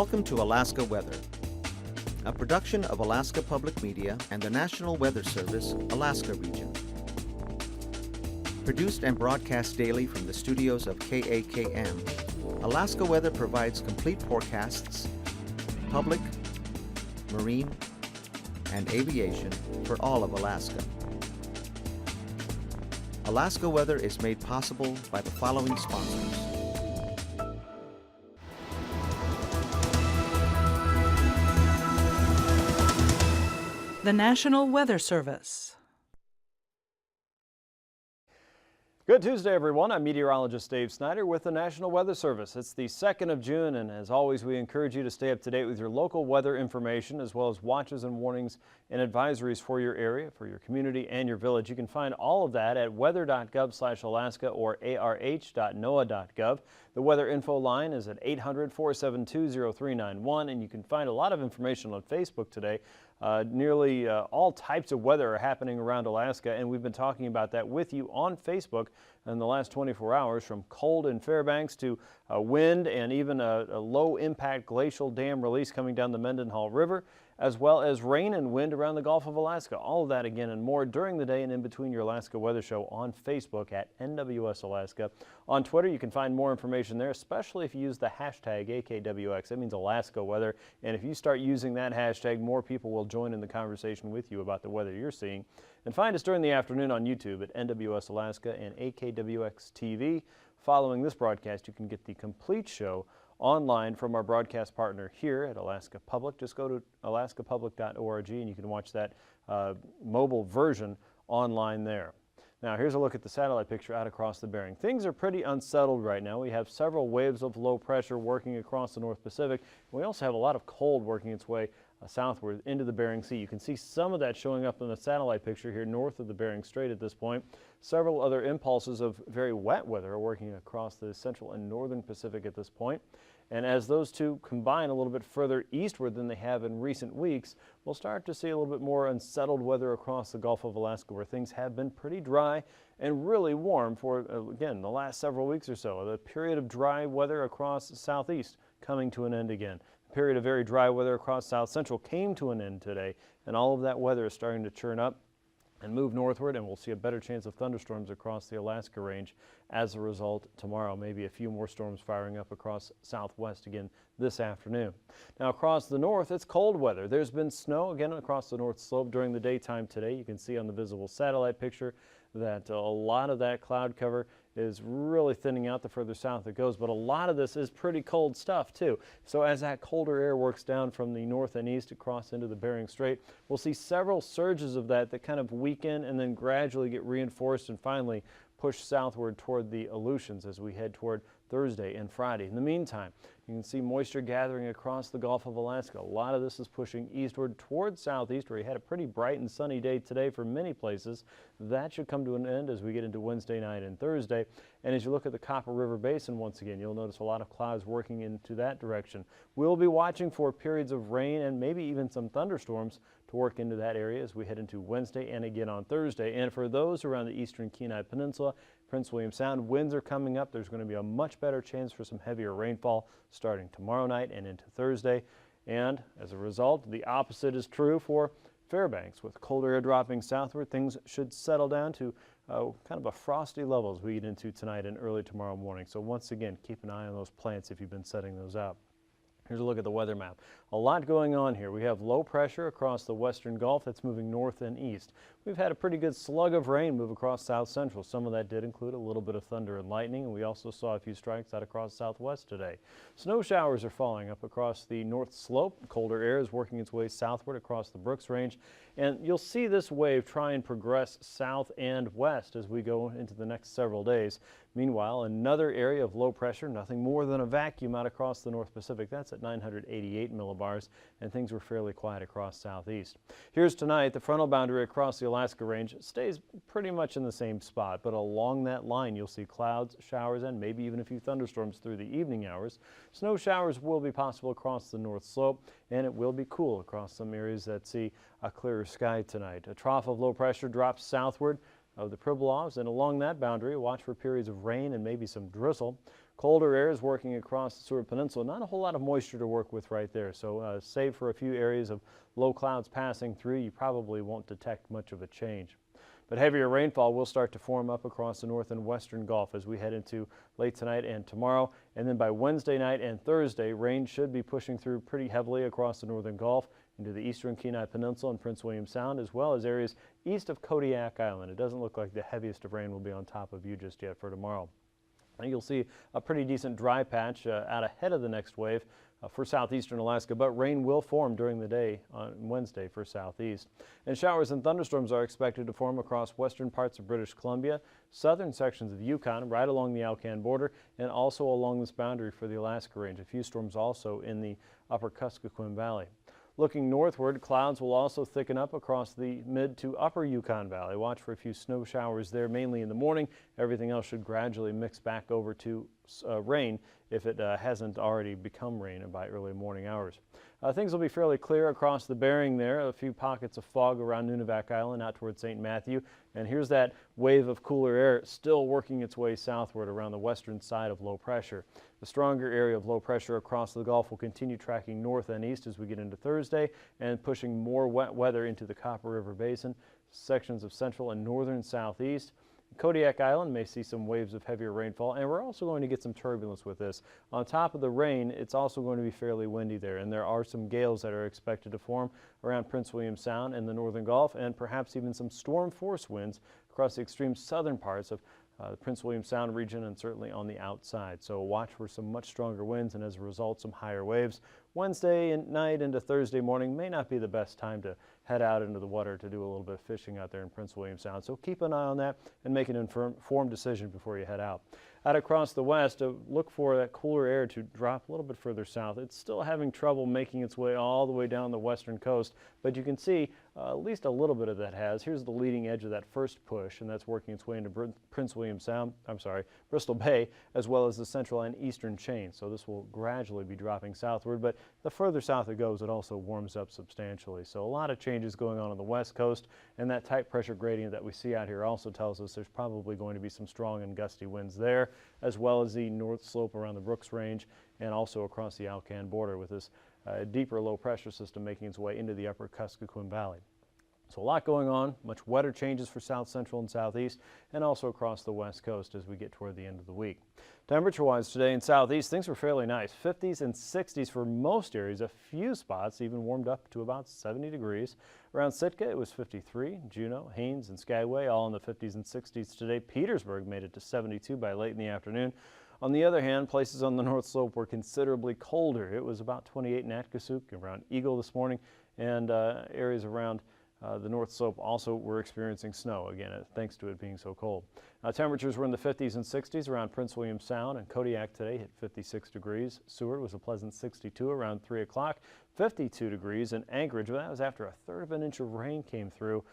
Welcome to Alaska Weather, a production of Alaska Public Media and the National Weather Service, Alaska Region. Produced and broadcast daily from the studios of KAKM, Alaska Weather provides complete forecasts, public, marine, and aviation for all of Alaska. Alaska Weather is made possible by the following sponsors. The National Weather Service. Good Tuesday, everyone. I'm meteorologist Dave Snider with the National Weather Service. It's the 2nd of June, and as always, we encourage you to stay up to date with your local weather information, as well as watches and warnings and advisories for your area, for your community, and your village. You can find all of that at weather.gov/Alaska or arh.noaa.gov. The weather info line is at 800-472-0391, and you can find a lot of information on Facebook today. Nearly all types of weather are happening around Alaska, and we've been talking about that with you on Facebook in the last 24 hours, from cold in Fairbanks to wind and even a low-impact glacial dam release coming down the Mendenhall River, as well as rain and wind around the Gulf of Alaska. All of that again and more during the day and in between your Alaska Weather Show on Facebook at NWS Alaska. On Twitter, you can find more information there, especially if you use the hashtag AKwx. That means Alaska Weather. And if you start using that hashtag, more people will join in the conversation with you about the weather you're seeing. And find us during the afternoon on YouTube at NWS Alaska and AKwx TV. Following this broadcast, you can get the complete show online from our broadcast partner here at Alaska Public. Just go to alaskapublic.org and you can watch that mobile version online there. Now here's a look at the satellite picture out across the Bering. Things are pretty unsettled right now. We have several waves of low pressure working across the North Pacific. We also have a lot of cold working its way southward into the Bering Sea. You can see some of that showing up in the satellite picture here north of the Bering Strait at this point. Several other impulses of very wet weather are working across the central and northern Pacific at this point. And as those two combine a little bit further eastward than they have in recent weeks, we'll start to see a little bit more unsettled weather across the Gulf of Alaska, where things have been pretty dry and really warm for, again, the last several weeks or so. The period of dry weather across the southeast coming to an end again. The period of very dry weather across south central came to an end today, and all of that weather is starting to churn up and move northward, and we'll see a better chance of thunderstorms across the Alaska range as a result tomorrow. Maybe a few more storms firing up across southwest again this afternoon. Now across the north, it's cold weather. There's been snow again across the north slope during the daytime today. You can see on the visible satellite picture that a lot of that cloud cover is really thinning out the further south it goes, but a lot of this is pretty cold stuff too. So as that colder air works down from the north and east across into the Bering Strait, we'll see several surges of that kind of weaken and then gradually get reinforced and finally push southward toward the Aleutians as we head toward Thursday and Friday. In the meantime, you can see moisture gathering across the Gulf of Alaska. A lot of this is pushing eastward toward southeast, where you had a pretty bright and sunny day today for many places. That should come to an end as we get into Wednesday night and Thursday. And as you look at the Copper River Basin once again, you'll notice a lot of clouds working into that direction. We'll be watching for periods of rain and maybe even some thunderstorms to work into that area as we head into Wednesday and again on Thursday. And for those around the eastern Kenai Peninsula, Prince William Sound, winds are coming up. There's going to be a much better chance for some heavier rainfall starting tomorrow night and into Thursday. And as a result, the opposite is true for Fairbanks. With colder air dropping southward, things should settle down to kind of a frosty level as we get into tonight and early tomorrow morning. So once again, keep an eye on those plants if you've been setting those up. Here's a look at the weather map. A lot going on here. We have low pressure across the western Gulf that's moving north and east. We've had a pretty good slug of rain move across south central. Some of that did include a little bit of thunder and lightning, and we also saw a few strikes out across southwest today. Snow showers are falling up across the north slope. Colder air is working its way southward across the Brooks Range, and you'll see this wave try and progress south and west as we go into the next several days. Meanwhile, another area of low pressure, nothing more than a vacuum out across the North Pacific. That's at 988 millibars, and things were fairly quiet across southeast. Here's tonight. The frontal boundary across the Alaska Range stays pretty much in the same spot, but along that line you'll see clouds, showers, and maybe even a few thunderstorms through the evening hours. Snow showers will be possible across the north slope, and it will be cool across some areas that see a clearer sky tonight. A trough of low pressure drops southward of the Pribilofs, and along that boundary, watch for periods of rain and maybe some drizzle. Colder air is working across the Seward Peninsula. Not a whole lot of moisture to work with right there. So save for a few areas of low clouds passing through, you probably won't detect much of a change. But heavier rainfall will start to form up across the north and western Gulf as we head into late tonight and tomorrow. And then by Wednesday night and Thursday, rain should be pushing through pretty heavily across the northern Gulf into the eastern Kenai Peninsula and Prince William Sound, as well as areas east of Kodiak Island. It doesn't look like the heaviest of rain will be on top of you just yet for tomorrow. And you'll see a pretty decent dry patch out ahead of the next wave for southeastern Alaska, but rain will form during the day on Wednesday for southeast. And showers and thunderstorms are expected to form across western parts of British Columbia, southern sections of Yukon, right along the Alcan border, and also along this boundary for the Alaska Range. A few storms also in the upper Kuskokwim Valley. Looking northward, clouds will also thicken up across the mid to upper Yukon Valley. Watch for a few snow showers there, mainly in the morning. Everything else should gradually mix back over to rain if it hasn't already become rain by early morning hours. Things will be fairly clear across the Bering there. A few pockets of fog around Nunivak Island out towards St. Matthew. And here's that wave of cooler air still working its way southward around the western side of low pressure. The stronger area of low pressure across the Gulf will continue tracking north and east as we get into Thursday and pushing more wet weather into the Copper River Basin, sections of central and northern southeast. Kodiak Island may see some waves of heavier rainfall, and we're also going to get some turbulence with this. On top of the rain, it's also going to be fairly windy there, and there are some gales that are expected to form around Prince William Sound and the northern Gulf, and perhaps even some storm force winds across the extreme southern parts of the Prince William Sound region and certainly on the outside. So watch for some much stronger winds and as a result some higher waves. Wednesday night into Thursday morning may not be the best time to head out into the water to do a little bit of fishing out there in Prince William Sound. So keep an eye on that and make an informed decision before you head out. Out across the west, look for that cooler air to drop a little bit further south. It's still having trouble making its way all the way down the western coast, but you can see at least a little bit of that has. Here's the leading edge of that first push, and that's working its way into Prince William Sound, Bristol Bay, as well as the central and eastern chain. So this will gradually be dropping southward, but the further south it goes, it also warms up substantially. So a lot of changes going on the west coast, and that tight pressure gradient that we see out here also tells us there's probably going to be some strong and gusty winds there, as well as the north slope around the Brooks Range and also across the Alcan border with this deeper low pressure system making its way into the upper Kuskokwim Valley. So a lot going on, much wetter changes for south central and southeast, and also across the west coast as we get toward the end of the week. Temperature-wise today in southeast, things were fairly nice. 50s and 60s for most areas. A few spots even warmed up to about 70 degrees. Around Sitka, it was 53. Juneau, Haines, and Skagway all in the 50s and 60s today. Petersburg made it to 72 by late in the afternoon. On the other hand, places on the north slope were considerably colder. It was about 28 in Atkasuk, around Eagle this morning, and areas around the north slope also were experiencing snow, again, thanks to it being so cold. Temperatures were in the 50s and 60s around Prince William Sound, and Kodiak today hit 56 degrees. Seward was a pleasant 62 around 3 o'clock, 52 degrees in Anchorage. Well, that was after a third of an inch of rain came through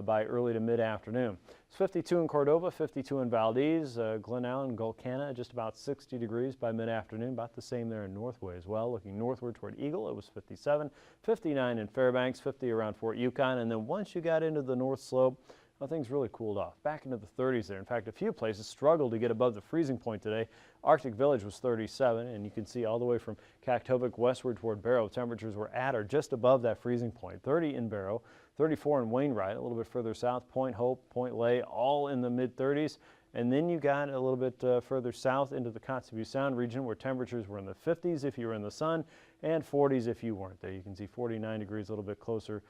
by early to mid-afternoon. It's 52 in Cordova, 52 in Valdez, Glen Allen, Gulkana, just about 60 degrees by mid-afternoon, about the same there in Northway as well. Looking northward toward Eagle, it was 57, 59 in Fairbanks, 50 around Fort Yukon, and then once you got into the north slope, well, things really cooled off. Back into the 30s there. In fact, a few places struggled to get above the freezing point today. Arctic Village was 37, and you can see all the way from Kaktovik westward toward Barrow, temperatures were at or just above that freezing point. 30 in Barrow, 34 in Wainwright, a little bit further south, Point Hope, Point Lay, all in the mid-30s. And then you got a little bit further south into the Kotzebue Sound region where temperatures were in the 50s if you were in the sun and 40s if you weren't there. You can see 49 degrees a little bit closer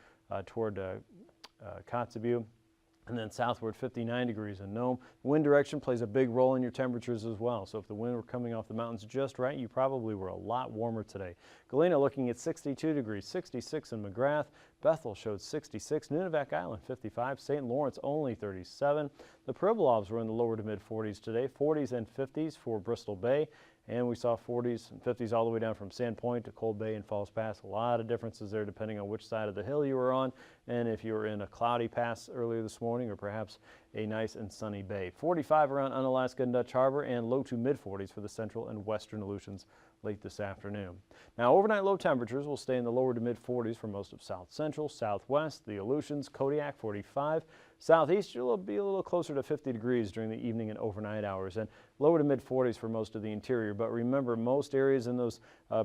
toward Kotzebue. And then southward 59 degrees in Nome. Wind direction plays a big role in your temperatures as well. So if the wind were coming off the mountains just right, you probably were a lot warmer today. Galena looking at 62 degrees, 66 in McGrath. Bethel showed 66. Nunivak Island 55. St. Lawrence only 37. The Pribilofs were in the lower to mid 40s today. 40s and 50s for Bristol Bay. And we saw 40s and 50s all the way down from Sandpoint to Cold Bay and Falls Pass. A lot of differences there depending on which side of the hill you were on and if you were in a cloudy pass earlier this morning or perhaps a nice and sunny bay. 45 around Unalaska and Dutch Harbor and low to mid 40s for the central and western Aleutians late this afternoon. Now, overnight low temperatures will stay in the lower to mid 40s for most of south central, southwest, the Aleutians, Kodiak 45. Southeast, you'll be a little closer to 50 degrees during the evening and overnight hours, and lower to mid 40s for most of the interior. But remember, most areas in those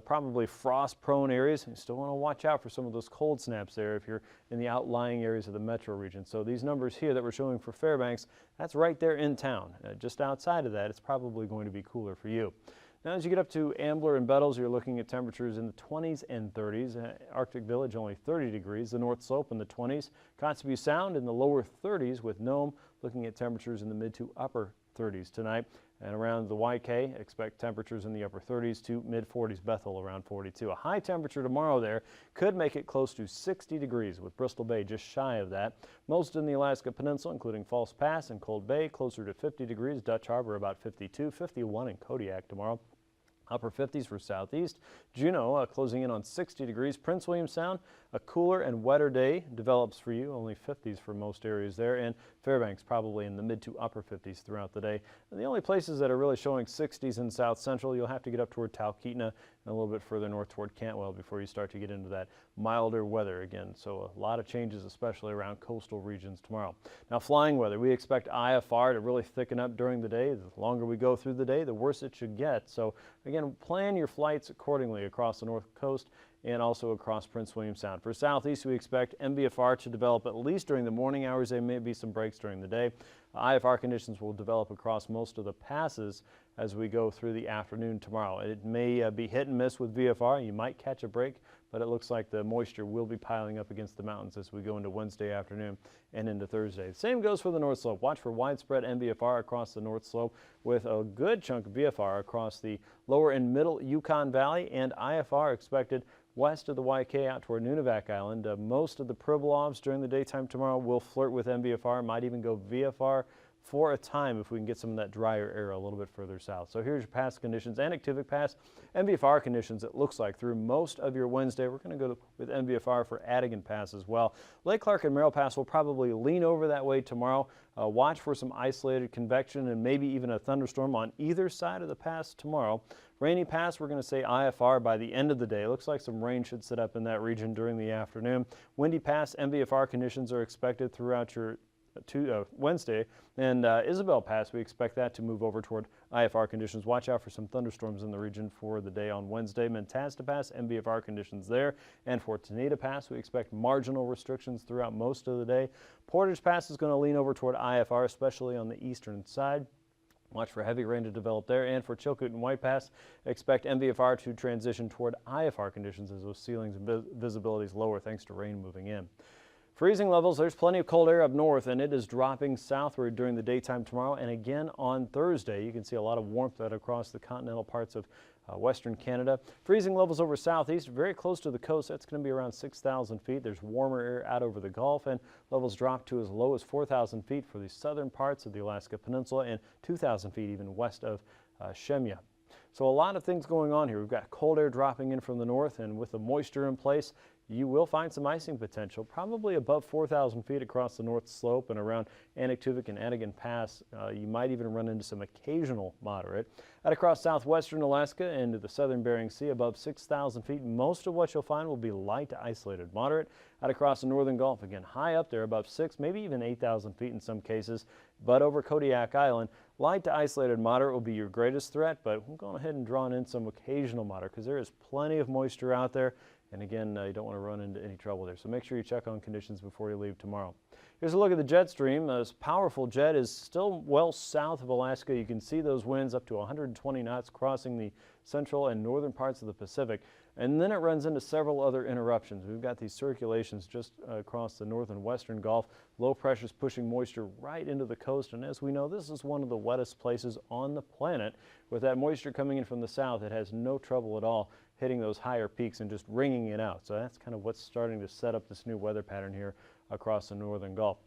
probably frost-prone areas, you still want to watch out for some of those cold snaps there if you're in the outlying areas of the metro region. So these numbers here that we're showing for Fairbanks, that's right there in town. Just outside of that, it's probably going to be cooler for you. Now, as you get up to Ambler and Bettles, you're looking at temperatures in the 20s and 30s. Arctic Village only 30 degrees. The North Slope in the 20s. Kotzebue Sound in the lower 30s, with Nome looking at temperatures in the mid to upper 30s tonight. And around the YK, expect temperatures in the upper 30s to mid 40s. Bethel around 42. A high temperature tomorrow there could make it close to 60 degrees, with Bristol Bay just shy of that. Most in the Alaska Peninsula, including False Pass and Cold Bay, closer to 50 degrees. Dutch Harbor about 52. 51 in Kodiak tomorrow. Upper 50s for southeast. Juneau closing in on 60 degrees. Prince William Sound, a cooler and wetter day develops for you. Only 50s for most areas there. And Fairbanks probably in the mid to upper 50s throughout the day. And the only places that are really showing 60s in south central, you'll have to get up toward Talkeetna and a little bit further north toward Cantwell before you start to get into that milder weather again. So a lot of changes, especially around coastal regions tomorrow. Now, flying weather, we expect IFR to really thicken up during the day. The longer we go through the day, the worse it should get. So again, plan your flights accordingly across the north coast and also across Prince William Sound. For southeast, we expect MBFR to develop at least during the morning hours. There may be some breaks during the day. IFR conditions will develop across most of the passes as we go through the afternoon tomorrow. It may be hit and miss with VFR. You might catch a break, but it looks like the moisture will be piling up against the mountains as we go into Wednesday afternoon and into Thursday. The same goes for the North Slope. Watch for widespread MBFR across the North Slope with a good chunk of VFR across the lower and middle Yukon Valley, and IFR expected west of the YK out toward Nunivak Island. Most of the Pribilofs during the daytime tomorrow will flirt with MBFR, might even go VFR for a time if we can get some of that drier air a little bit further south. So here's your pass conditions and activity pass. MBFR conditions, it looks like through most of your Wednesday. We're going to go with MBFR for Adigan Pass as well. Lake Clark and Merrill Pass will probably lean over that way tomorrow. Watch for some isolated convection and maybe even a thunderstorm on either side of the pass tomorrow. Rainy Pass, we're going to say IFR by the end of the day. Looks like some rain should set up in that region during the afternoon. Windy Pass, MBFR conditions are expected throughout your Wednesday, and Isabel Pass, we expect that to move over toward IFR conditions. Watch out for some thunderstorms in the region for the day on Wednesday. Mentasta Pass, MBFR conditions there, and for Teneda Pass, we expect marginal restrictions throughout most of the day. Portage Pass is going to lean over toward IFR, especially on the eastern side. Watch for heavy rain to develop there. And for Chilkoot and White Pass, expect MBFR to transition toward IFR conditions as those ceilings and visibility is lower thanks to rain moving in. Freezing levels, there's plenty of cold air up north, and it is dropping southward during the daytime tomorrow and again on Thursday. You can see a lot of warmth out across the continental parts of western Canada. Freezing levels over southeast, very close to the coast. That's going to be around 6,000 feet. There's warmer air out over the Gulf, and levels drop to as low as 4,000 feet for the southern parts of the Alaska Peninsula and 2,000 feet even west of Shemya. So a lot of things going on here. We've got cold air dropping in from the north, and with the moisture in place, you will find some icing potential, probably above 4,000 feet across the North Slope and around Anaktuvuk and Adigan Pass. You might even run into some occasional moderate. Out across southwestern Alaska into the southern Bering Sea above 6,000 feet, most of what you'll find will be light to isolated moderate. Out across the northern Gulf, again, high up there above 6, maybe even 8,000 feet in some cases. But over Kodiak Island, light to isolated moderate will be your greatest threat, but we're going ahead and draw in some occasional moderate because there is plenty of moisture out there. And again, you don't want to run into any trouble there. So make sure you check on conditions before you leave tomorrow. Here's a look at the jet stream. This powerful jet is still well south of Alaska. You can see those winds up to 120 knots crossing the central and northern parts of the Pacific. And then it runs into several other interruptions. We've got these circulations just across the north and western Gulf. Low pressures pushing moisture right into the coast. And as we know, this is one of the wettest places on the planet. With that moisture coming in from the south, it has no trouble at all hitting those higher peaks and just wringing it out. So that's kind of what's starting to set up this new weather pattern here across the northern Gulf.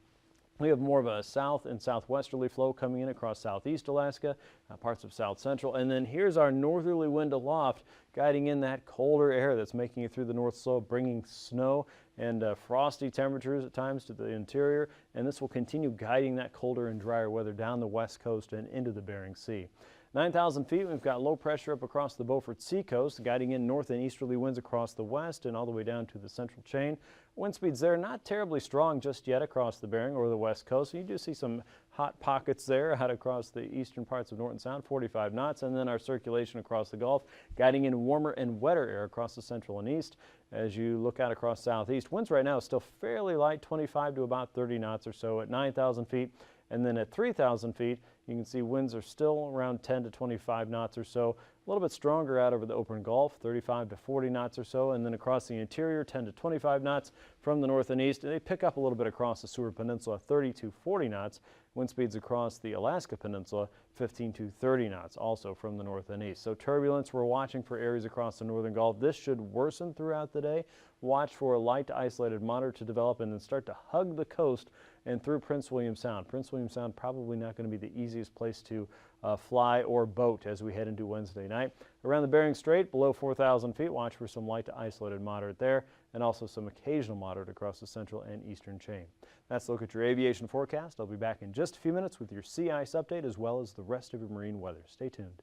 We have more of a south and southwesterly flow coming in across southeast Alaska, parts of south central, and then here's our northerly wind aloft guiding in that colder air that's making it through the North Slope, bringing snow and frosty temperatures at times to the interior, and this will continue guiding that colder and drier weather down the west coast and into the Bering Sea. 9,000 feet, we've got low pressure up across the Beaufort seacoast, guiding in north and easterly winds across the west and all the way down to the central chain. Wind speeds there not terribly strong just yet across the Bering or the west coast. So you do see some hot pockets there out across the eastern parts of Norton Sound, 45 knots, and then our circulation across the Gulf, guiding in warmer and wetter air across the central and east. As you look out across southeast, winds right now still fairly light, 25 to about 30 knots or so at 9,000 feet. And then at 3,000 feet, you can see winds are still around 10 to 25 knots or so. A little bit stronger out over the open Gulf, 35 to 40 knots or so. And then across the interior, 10 to 25 knots from the north and east. And they pick up a little bit across the Seward Peninsula, 30 to 40 knots. Wind speeds across the Alaska Peninsula, 15 to 30 knots, also from the north and east. So turbulence, we're watching for areas across the northern Gulf. This should worsen throughout the day. Watch for a light to isolated moderate to develop and then start to hug the coast and through Prince William Sound. Prince William Sound probably not going to be the easiest place to fly or boat as we head into Wednesday night. Around the Bering Strait, below 4,000 feet, watch for some light to isolated moderate there and also some occasional moderate across the central and eastern chain. That's a look at your aviation forecast. I'll be back in just a few minutes with your sea ice update as well as the rest of your marine weather. Stay tuned.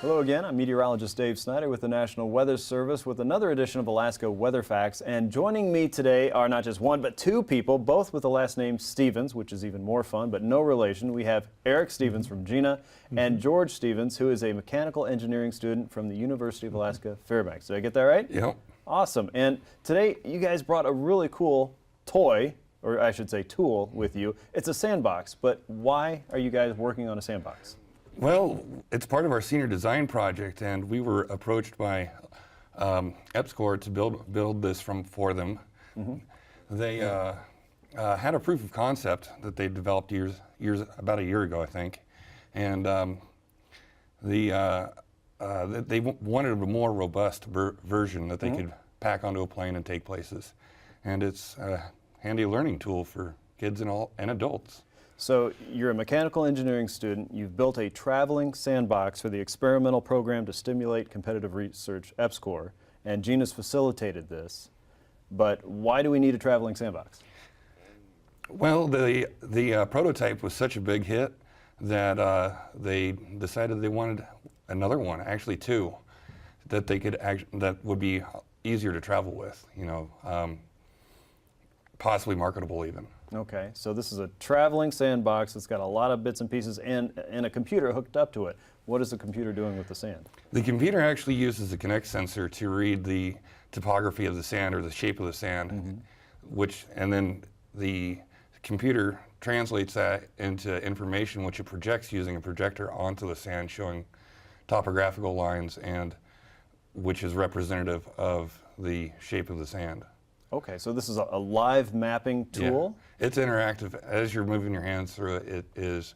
Hello again, I'm meteorologist Dave Snider with the National Weather Service with another edition of Alaska Weather Facts. And joining me today are not just one, but two people, both with the last name Stevens, which is even more fun, but no relation. We have Eric Stevens from Gina and George Stevens, who is a mechanical engineering student from the University of Alaska Fairbanks. Did I get that right? Yep. Awesome. And today you guys brought a really cool toy, or I should say tool, with you. It's a sandbox, but why are you guys working on a sandbox? Well, it's part of our senior design project, and we were approached by AKwx to build this for them. They had a proof of concept that they developed about a year ago, I think, and they wanted a more robust version that they could pack onto a plane and take places, and it's a handy learning tool for kids and adults. So you're a mechanical engineering student. You've built a traveling sandbox for the experimental program to stimulate competitive research, EPSCoR, and Gina's facilitated this. But why do we need a traveling sandbox? Well, the prototype was such a big hit that they decided they wanted another one, actually two, that they could that would be easier to travel with, possibly marketable even. Okay, so this is a traveling sandbox that's got a lot of bits and pieces and a computer hooked up to it. What is the computer doing with the sand? The computer actually uses a Kinect sensor to read the topography of the sand or the shape of the sand, and then the computer translates that into information which it projects using a projector onto the sand, showing topographical lines and which is representative of the shape of the sand. Okay, so this is a live mapping tool? Yeah. It's interactive. As you're moving your hands through it, it is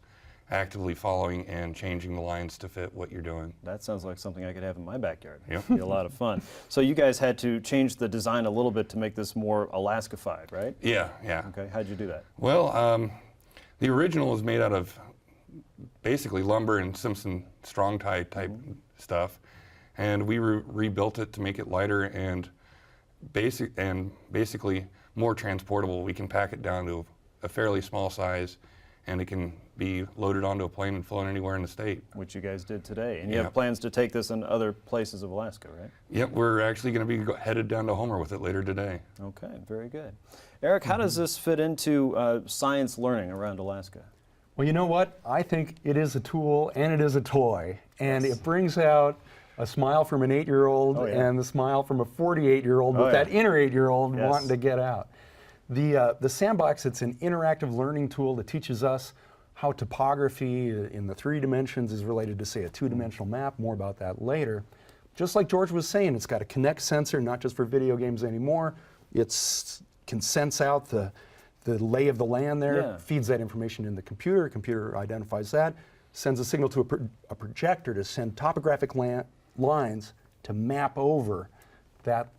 actively following and changing the lines to fit what you're doing. That sounds like something I could have in my backyard. Yep. It'd be a lot of fun. So you guys had to change the design a little bit to make this more Alaska-fied, right? Yeah, yeah. Okay, how'd you do that? Well, the original was made out of basically lumber and Simpson strong tie type stuff, and we rebuilt it to make it lighter and basically more transportable. We can pack it down to a fairly small size, and it can be loaded onto a plane and flown anywhere in the state. Which you guys did today. And you have plans to take this in other places of Alaska, right? Yep, we're actually going to be headed down to Homer with it later today. Okay, very good. Eric, how does this fit into science learning around Alaska? Well, you know what? I think it is a tool and it is a toy. And it brings out a smile from an 8-year-old and the smile from a 48-year-old with that inner 8-year-old wanting to get out. The sandbox, it's an interactive learning tool that teaches us how topography in the 3 dimensions is related to, say, a 2-dimensional map. More about that later. Just like George was saying, it's got a Kinect sensor, not just for video games anymore. It can sense out the lay of the land there, feeds that information in the computer. Computer identifies that, sends a signal to a projector to send topographic lines to map over that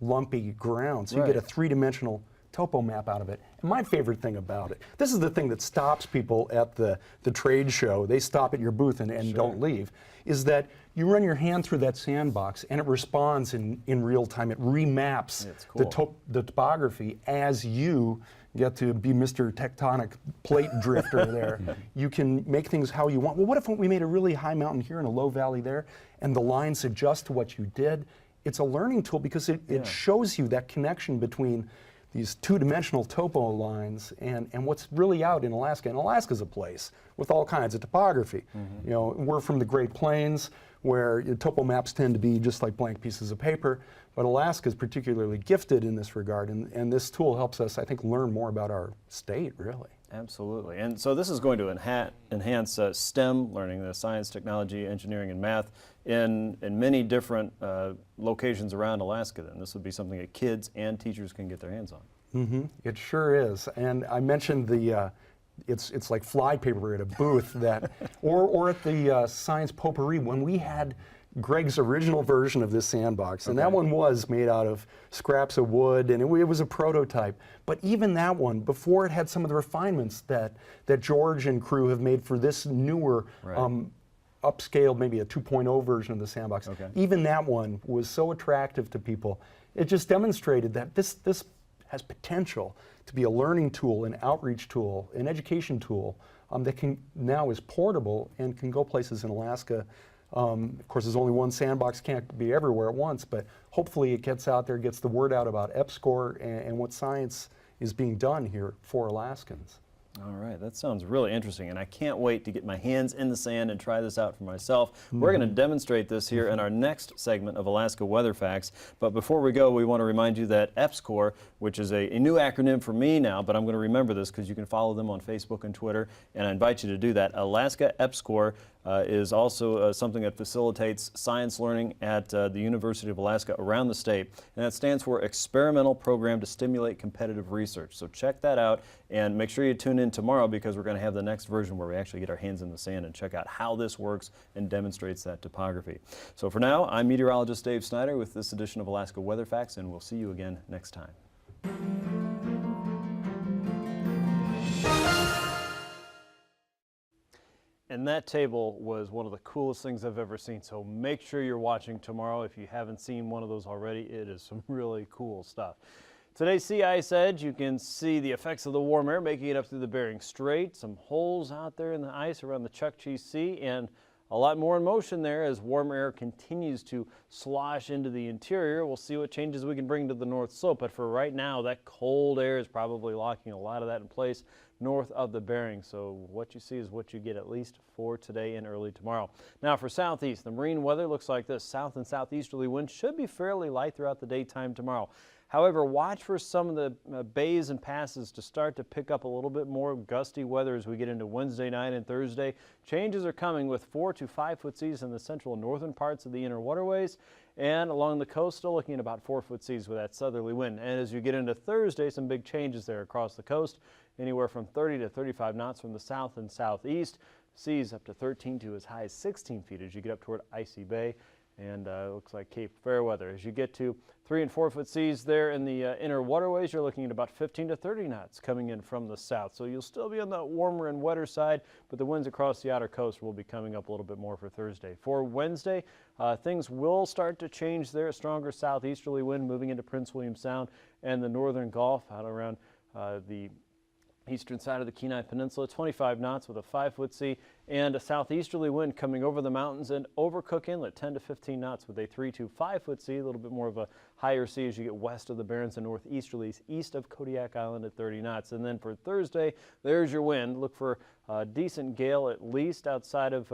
lumpy ground. So you get a 3-dimensional topo map out of it. And my favorite thing about it, this is the thing that stops people at the trade show, they stop at your booth and don't leave, is that you run your hand through that sandbox and it responds in real time. It remaps the topography as you get to be Mr. Tectonic Plate Drifter there. You can make things how you want. Well, what if we made a really high mountain here and a low valley there, and the lines adjust to what you did? It's a learning tool because it shows you that connection between these two-dimensional topo lines and what's really out in Alaska. And Alaska's a place with all kinds of topography. You know, we're from the Great Plains, where topo maps tend to be just like blank pieces of paper, but Alaska is particularly gifted in this regard, and this tool helps us, I think, learn more about our state, really. Absolutely. And so this is going to enhance STEM learning, the science, technology, engineering, and math in many different locations around Alaska. Then this would be something that kids and teachers can get their hands on. It sure is. And I mentioned the it's like flypaper at a booth that, or at the Science Potpourri when we had Greg's original version of this sandbox, and that one was made out of scraps of wood, and it was a prototype. But even that one, before it had some of the refinements that George and crew have made for this newer, upscaled, maybe a 2.0 version of the sandbox, even that one was so attractive to people. It just demonstrated that this has potential to be a learning tool, an outreach tool, an education tool that now is portable and can go places in Alaska. Of course, there's only one sandbox, can't be everywhere at once, but hopefully it gets out there, gets the word out about EPSCoR and what science is being done here for Alaskans. All right, that sounds really interesting, and I can't wait to get my hands in the sand and try this out for myself. We're going to demonstrate this here in our next segment of Alaska Weather Facts, but before we go, we want to remind you that EPSCoR, which is a new acronym for me now, but I'm going to remember this because you can follow them on Facebook and Twitter, and I invite you to do that. Alaska EPSCoR is also something that facilitates science learning at the University of Alaska around the state, and that stands for Experimental Program to Stimulate Competitive Research. So check that out and make sure you tune in tomorrow because we're going to have the next version where we actually get our hands in the sand and check out how this works and demonstrates that topography. So for now, I'm meteorologist Dave Snider with this edition of Alaska Weather Facts, and we'll see you again next time. And that table was one of the coolest things I've ever seen, so make sure you're watching tomorrow. If you haven't seen one of those already, it is some really cool stuff. Today's sea ice edge, you can see the effects of the warm air making it up through the Bering Strait, some holes out there in the ice around the Chukchi Sea, and a lot more in motion there as warm air continues to slosh into the interior. We'll see what changes we can bring to the North Slope, but for right now, that cold air is probably locking a lot of that in place north of the Bering. So what you see is what you get at least for today and early tomorrow. Now for southeast, the marine weather looks like this. South and southeasterly winds should be fairly light throughout the daytime tomorrow. However, watch for some of the bays and passes to start to pick up a little bit more gusty weather as we get into Wednesday night and Thursday. Changes are coming with 4 to 5 foot seas in the central and northern parts of the inner waterways, and along the coast still looking at about 4 foot seas with that southerly wind. And as you get into Thursday, some big changes there across the coast, anywhere from 30 to 35 knots from the south and southeast. Seas up to 13 to as high as 16 feet as you get up toward Icy Bay. And it looks like Cape Fairweather. As you get to 3 and 4 foot seas there in the inner waterways, you're looking at about 15 to 30 knots coming in from the south. So you'll still be on the warmer and wetter side, but the winds across the outer coast will be coming up a little bit more for Thursday. For Wednesday, things will start to change there. A stronger southeasterly wind moving into Prince William Sound and the northern Gulf out around the eastern side of the Kenai Peninsula, 25 knots with a 5 foot sea, and a southeasterly wind coming over the mountains and over Cook Inlet, 10 to 15 knots with a 3 to 5 foot sea, a little bit more of a higher sea as you get west of the Barrens and northeasterlies east of Kodiak Island at 30 knots. And then for Thursday, there's your wind. Look for a decent gale at least outside of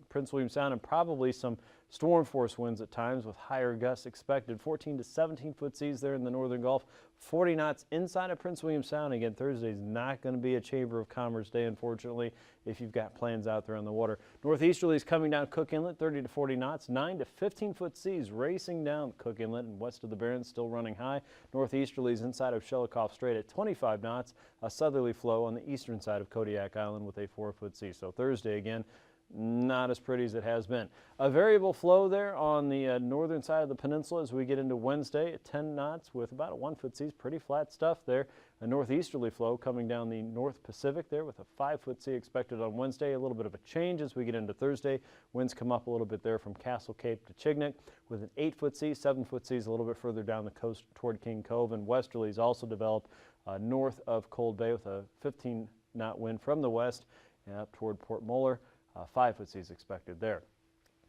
Prince William Sound, and probably some storm force winds at times with higher gusts expected. 14 to 17 foot seas there in the northern Gulf, 40 knots inside of Prince William Sound. Again, Thursday is not going to be a Chamber of Commerce day, unfortunately, if you've got plans out there on the water. Northeasterlies coming down Cook Inlet, 30 to 40 knots, 9 to 15 foot seas racing down Cook Inlet and west of the Barrens, still running high. Northeasterlies inside of Shelikof Strait at 25 knots, a southerly flow on the eastern side of Kodiak Island with a 4 foot sea. So Thursday again, not as pretty as it has been. A variable flow there on the northern side of the peninsula as we get into Wednesday at 10 knots with about a 1-foot seas. Pretty flat stuff there. A northeasterly flow coming down the North Pacific there with a 5-foot sea expected on Wednesday. A little bit of a change as we get into Thursday. Winds come up a little bit there from Castle Cape to Chignik with an 8-foot sea, 7-foot seas a little bit further down the coast toward King Cove. And westerlies also develop north of Cold Bay with a 15-knot wind from the west and up toward Port Muller. 5-foot seas expected there.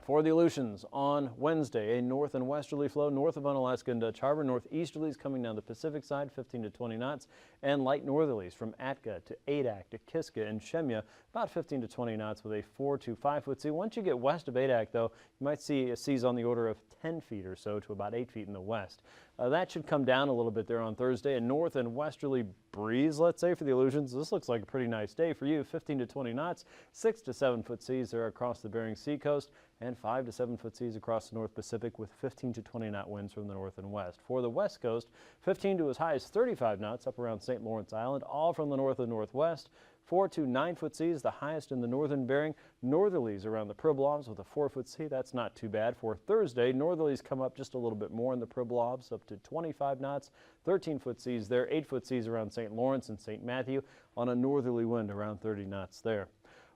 For the Aleutians on Wednesday, a north and westerly flow north of Unalaska and Dutch Harbor. Northeasterlies coming down the Pacific side, 15 to 20 knots, and light northerlies from Atka to Adak to Kiska and Shemya, about 15 to 20 knots with a 4 to 5-foot sea. Once you get west of Adak, though, you might see seas on the order of 10 feet or so to about 8 feet in the west. That should come down a little bit there on Thursday. A north and westerly breeze, let's say, for the Aleutians. This looks like a pretty nice day for you. 15 to 20 knots, 6 to 7-foot seas there across the Bering Sea coast, and 5 to 7-foot seas across the North Pacific with 15 to 20 knot winds from the north and west. For the west coast, 15 to as high as 35 knots up around St. Lawrence Island, all from the north and northwest. 4 to 9-foot seas, the highest in the northern Bering. Northerlies around the Pribilofs with a 4-foot sea. That's not too bad. For Thursday, northerlies come up just a little bit more in the Pribilofs, up to 25 knots. 13-foot seas there, 8-foot seas around St. Lawrence and St. Matthew on a northerly wind around 30 knots there.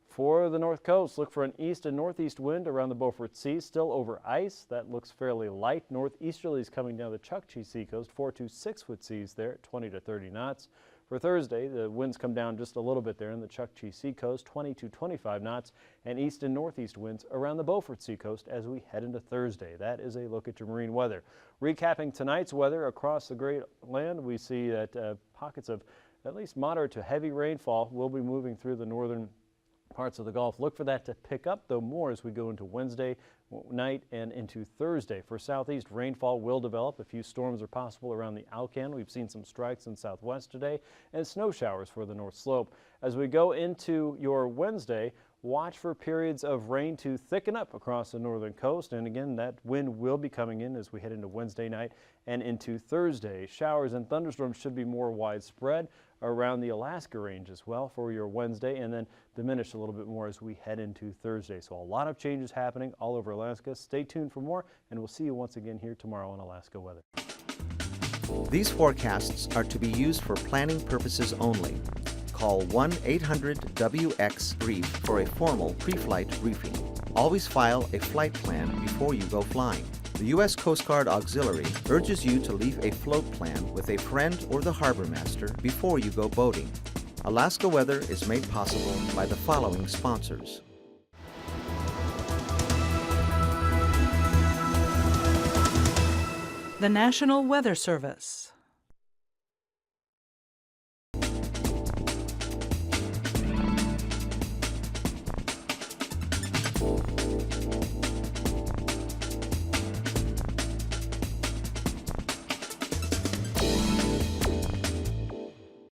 For the north coast, look for an east and northeast wind around the Beaufort Sea, still over ice. That looks fairly light. Northeasterlies coming down the Chukchi Sea coast, 4 to 6-foot seas there at 20 to 30 knots. For Thursday, the winds come down just a little bit there in the Chukchi Sea coast, 20 to 25 knots, and east and northeast winds around the Beaufort Sea coast as we head into Thursday. That is a look at your marine weather. Recapping tonight's weather across the Great Land, we see that pockets of at least moderate to heavy rainfall will be moving through the northern parts of the Gulf. Look for that to pick up, though, more as we go into Wednesday night and into Thursday. For southeast, rainfall will develop. A few storms are possible around the Alcan. We've seen some strikes in southwest today, and snow showers for the North Slope. As we go into your Wednesday, watch for periods of rain to thicken up across the northern coast. And again, that wind will be coming in as we head into Wednesday night and into Thursday. Showers and thunderstorms should be more widespread around the Alaska range as well for your Wednesday, and then diminish a little bit more as we head into Thursday. So a lot of changes happening all over Alaska. Stay tuned for more, and we'll see you once again here tomorrow on Alaska Weather. These forecasts are to be used for planning purposes only. Call 1-800-WX-BRIEF for a formal pre-flight briefing. Always file a flight plan before you go flying. The U.S. Coast Guard Auxiliary urges you to leave a float plan with a friend or the harbor master before you go boating. Alaska Weather is made possible by the following sponsors. The National Weather Service.